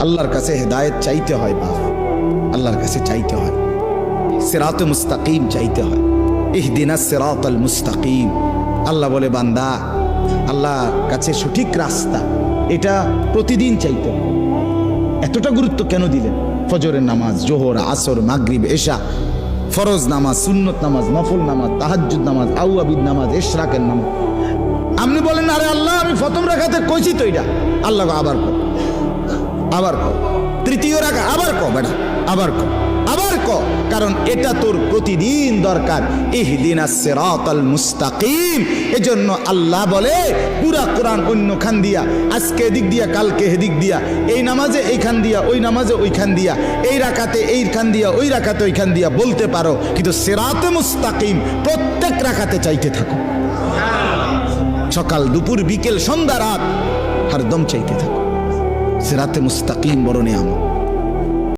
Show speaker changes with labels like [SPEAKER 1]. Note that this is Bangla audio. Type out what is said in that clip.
[SPEAKER 1] আল্লাহর কাছে হেদায়েত চাইতে হয়, বাবা আল্লাহর কাছে চাইতে হয়, সিরাতে মুস্তাকিম চাইতে হয়। ইহদিনাস সিরাতাল মুস্তাকিম। আল্লাহ বলে বান্দা আল্লাহর কাছে সঠিক রাস্তা এটা প্রতিদিন চাইতে হয়। এতটা গুরুত্ব কেন দিলেন? ফজরের নামাজ, জোহর, আসর, মাগরিব, এশা, ফরজ নামাজ, সুন্নত নামাজ, নফল নামাজ, তাহাজ্জুদ নামাজ, আউয়াবিদ নামাজ, ইশরাকের নামাজ। আপনি বলেন আরে আল্লাহ আমি প্রথম রাকাতে কইছি তো এটা। আল্লাহ আবার কর, আবার কর, তৃতীয় রাকাত আবার কর, বেটা আবার কর, আবার কর, কারণ এটা তোর প্রতিদিন দরকার। ইহদিনাস সিরাতাল মুস্তাকিম। এজন্য আল্লাহ বলে পুরা কোরআন অন্য খান দিয়া, আজকে এদিক দিয়া, কালকে এদিক দিয়া, এই নামাজে এইখান দিয়া, ওই নামাজে ওইখান দিয়া, এই রাকাতে এইখান দিয়া, ওই রাকাতে ওইখান দিয়া বলতে পারো, কিন্তু সিরাতে মুস্তাকিম প্রত্যেক রাকাতে চাইতে থাকো। সকাল, দুপুর, বিকেল, সন্ধ্যা, রাত হরদম চাইতে থাকো। সিরাতে মুস্তাকিম বড় নিয়ামত।